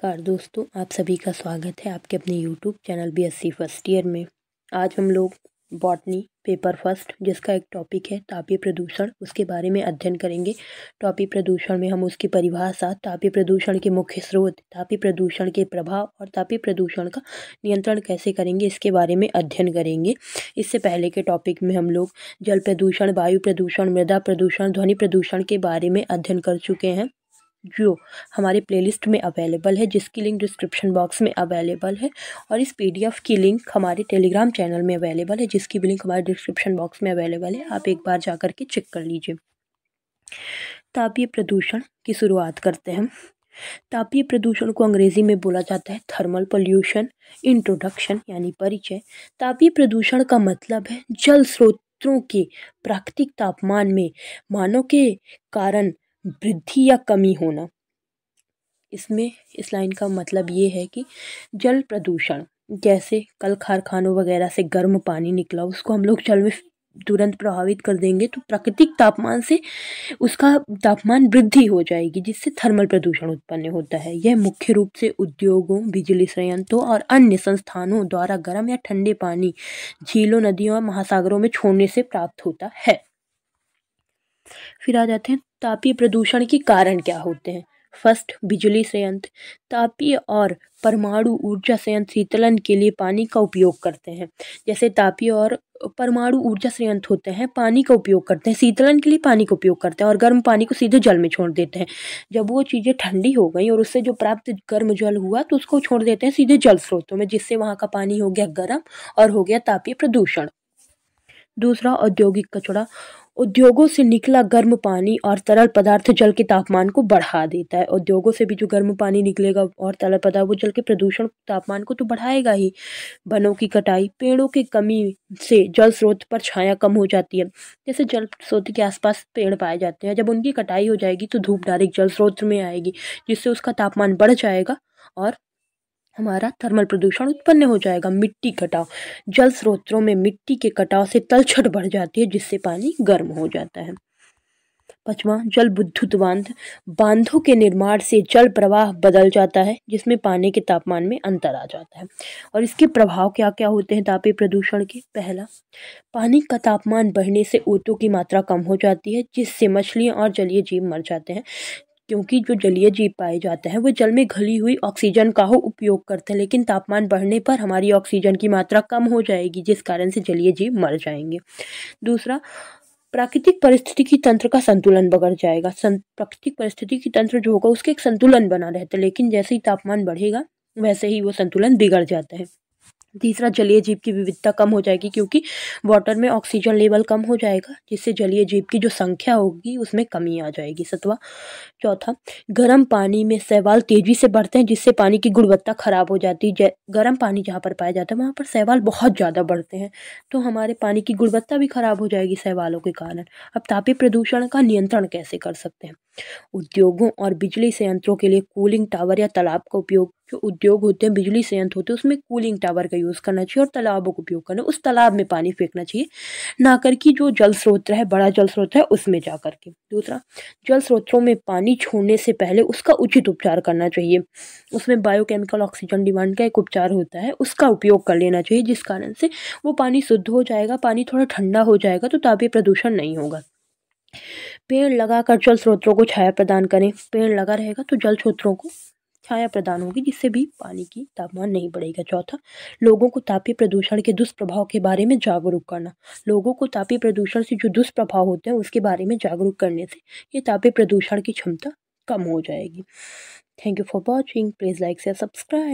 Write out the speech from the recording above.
नमस्कार दोस्तों, आप सभी का स्वागत है आपके अपने YouTube channel BSc first year में। आज हम लोग बॉटनी पेपर फर्स्ट जिसका एक टॉपिक है तापीय प्रदूषण, उसके बारे में अध्ययन करेंगे। तापीय प्रदूषण में हम उसकी परिभाषा, तापीय प्रदूषण के मुख्य स्रोत, तापीय प्रदूषण के प्रभाव और तापीय प्रदूषण का नियंत्रण कैसे करेंगे इसके बारे में अध्ययन करेंगे। इससे पहले के टॉपिक में हम लोग जल प्रदूषण, वायु प्रदूषण, मृदा प्रदूषण, ध्वनि प्रदूषण के बारे में अध्ययन कर चुके हैं, जो हमारे प्लेलिस्ट में अवेलेबल है, जिसकी लिंक डिस्क्रिप्शन बॉक्स में अवेलेबल है। और इस पीडीएफ की लिंक हमारे टेलीग्राम चैनल में अवेलेबल है, जिसकी भी लिंक हमारे डिस्क्रिप्शन बॉक्स में अवेलेबल है। आप एक बार जा कर के चेक कर लीजिए। तापीय प्रदूषण की शुरुआत करते हैं। तापीय प्रदूषण को अंग्रेजी में बोला जाता है थर्मल पोल्यूशन। इंट्रोडक्शन यानी परिचय। तापीय प्रदूषण का मतलब है जल स्रोतों के प्राकृतिक तापमान में मानव के कारण वृद्धि या कमी होना। इसमें इस लाइन का मतलब ये है कि जल प्रदूषण, जैसे कल कारखानों वगैरह से गर्म पानी निकला, उसको हम लोग जल में तुरंत प्रभावित कर देंगे तो प्राकृतिक तापमान से उसका तापमान वृद्धि हो जाएगी, जिससे थर्मल प्रदूषण उत्पन्न होता है। यह मुख्य रूप से उद्योगों, बिजली संयंत्रों और अन्य संस्थानों द्वारा गर्म या ठंडे पानी झीलों, नदियों और महासागरों में छोड़ने से प्राप्त होता है। फिर आ जाते हैं तापीय प्रदूषण के कारण क्या होते हैं। फर्स्ट, बिजली संयंत्र। तापीय और परमाणु ऊर्जा संयंत्र शीतलन के लिए पानी का उपयोग करते हैं। जैसे तापीय और परमाणु ऊर्जा संयंत्र होते हैं, पानी का उपयोग करते हैं, शीतलन के लिए पानी का उपयोग करते हैं और गर्म पानी को सीधे जल में छोड़ देते हैं। जब वो चीज़ें ठंडी हो गई और उससे जो प्राप्त गर्म जल हुआ तो उसको छोड़ देते हैं सीधे जल स्रोतों में, जिससे वहाँ का पानी हो गया गर्म और हो गया तापीय प्रदूषण। दूसरा, औद्योगिक कचरा। उद्योगों से निकला गर्म पानी और तरल पदार्थ जल के तापमान को बढ़ा देता है। उद्योगों से भी जो गर्म पानी निकलेगा और तरल पदार्थ, वो जल के प्रदूषण तापमान को तो बढ़ाएगा ही। वनों की कटाई। पेड़ों की कमी से जल स्रोत पर छाया कम हो जाती है। जैसे जल स्रोत के आसपास पेड़ पाए जाते हैं, जब उनकी कटाई हो जाएगी तो धूप डायरेक्ट जल स्रोत में आएगी, जिससे उसका तापमान बढ़ जाएगा और हमारा थर्मल प्रदूषण उत्पन्न हो जाएगा। मिट्टी कटाव। जल स्रोतों में मिट्टी के कटाव से तलछट बढ़ जाती है, जिससे पानी गर्म हो जाता है। पांचवा, जल विद्युत बांध। बांधों के निर्माण से जल प्रवाह बदल जाता है, जिसमें पानी के तापमान में अंतर आ जाता है। और इसके प्रभाव क्या क्या होते हैं तापीय प्रदूषण के। पहला, पानी का तापमान बढ़ने से ओटो की मात्रा कम हो जाती है, जिससे मछलियां और जलीय जीव मर जाते हैं, क्योंकि जो जलीय जीव पाए जाते हैं वो जल में घुली हुई ऑक्सीजन का उपयोग करते हैं, लेकिन तापमान बढ़ने पर हमारी ऑक्सीजन की मात्रा कम हो जाएगी, जिस कारण से जलीय जीव मर जाएंगे। दूसरा, प्राकृतिक परिस्थितिकी तंत्र का संतुलन बिगड़ जाएगा। प्राकृतिक परिस्थितिकी तंत्र जो होगा उसके एक संतुलन बना रहता है, लेकिन जैसे ही तापमान बढ़ेगा वैसे ही वो संतुलन बिगड़ जाता है। तीसरा, जलीय जीव की विविधता कम हो जाएगी, क्योंकि वाटर में ऑक्सीजन लेवल कम हो जाएगा, जिससे जलीय जीव की जो संख्या होगी उसमें कमी आ जाएगी। चौथा, गर्म पानी में शैवाल तेजी से बढ़ते हैं, जिससे पानी की गुणवत्ता खराब हो जाती है। गर्म पानी जहाँ पर पाया जाता है वहाँ पर शैवाल बहुत ज़्यादा बढ़ते हैं, तो हमारे पानी की गुणवत्ता भी खराब हो जाएगी शैवालों के कारण। अब तापीय प्रदूषण का नियंत्रण कैसे कर सकते हैं। उद्योगों और बिजली संयंत्रों के लिए कूलिंग टावर या तालाब का उपयोग। जो उद्योग होते हैं, बिजली संयंत्र होते हैं, उसमें कूलिंग टावर का यूज़ करना चाहिए और तालाबों का उपयोग करना, उस तालाब में पानी फेंकना चाहिए, ना कर कि जो जल स्रोत है, बड़ा जल स्रोत है, उसमें जा कर के। दूसरा, जल स्रोतों में पानी छोड़ने से पहले उसका उचित उपचार करना चाहिए। उसमें बायोकेमिकल ऑक्सीजन डिमांड का एक उपचार होता है, उसका उपयोग कर लेना चाहिए, जिस कारण से वो पानी शुद्ध हो जाएगा, पानी थोड़ा ठंडा हो जाएगा, तो तापीय प्रदूषण नहीं होगा। पेड़ लगाकर जल स्रोतों को छाया प्रदान करें। पेड़ लगा रहेगा तो जल स्रोतों को छाया प्रदान होगी, जिससे भी पानी की तापमान नहीं बढ़ेगा। चौथा, लोगों को तापीय प्रदूषण के दुष्प्रभाव के बारे में जागरूक करना। लोगों को तापीय प्रदूषण से जो दुष्प्रभाव होते हैं उसके बारे में जागरूक करने से ये तापीय प्रदूषण की क्षमता कम हो जाएगी। Thank you for watching. Please like share subscribe.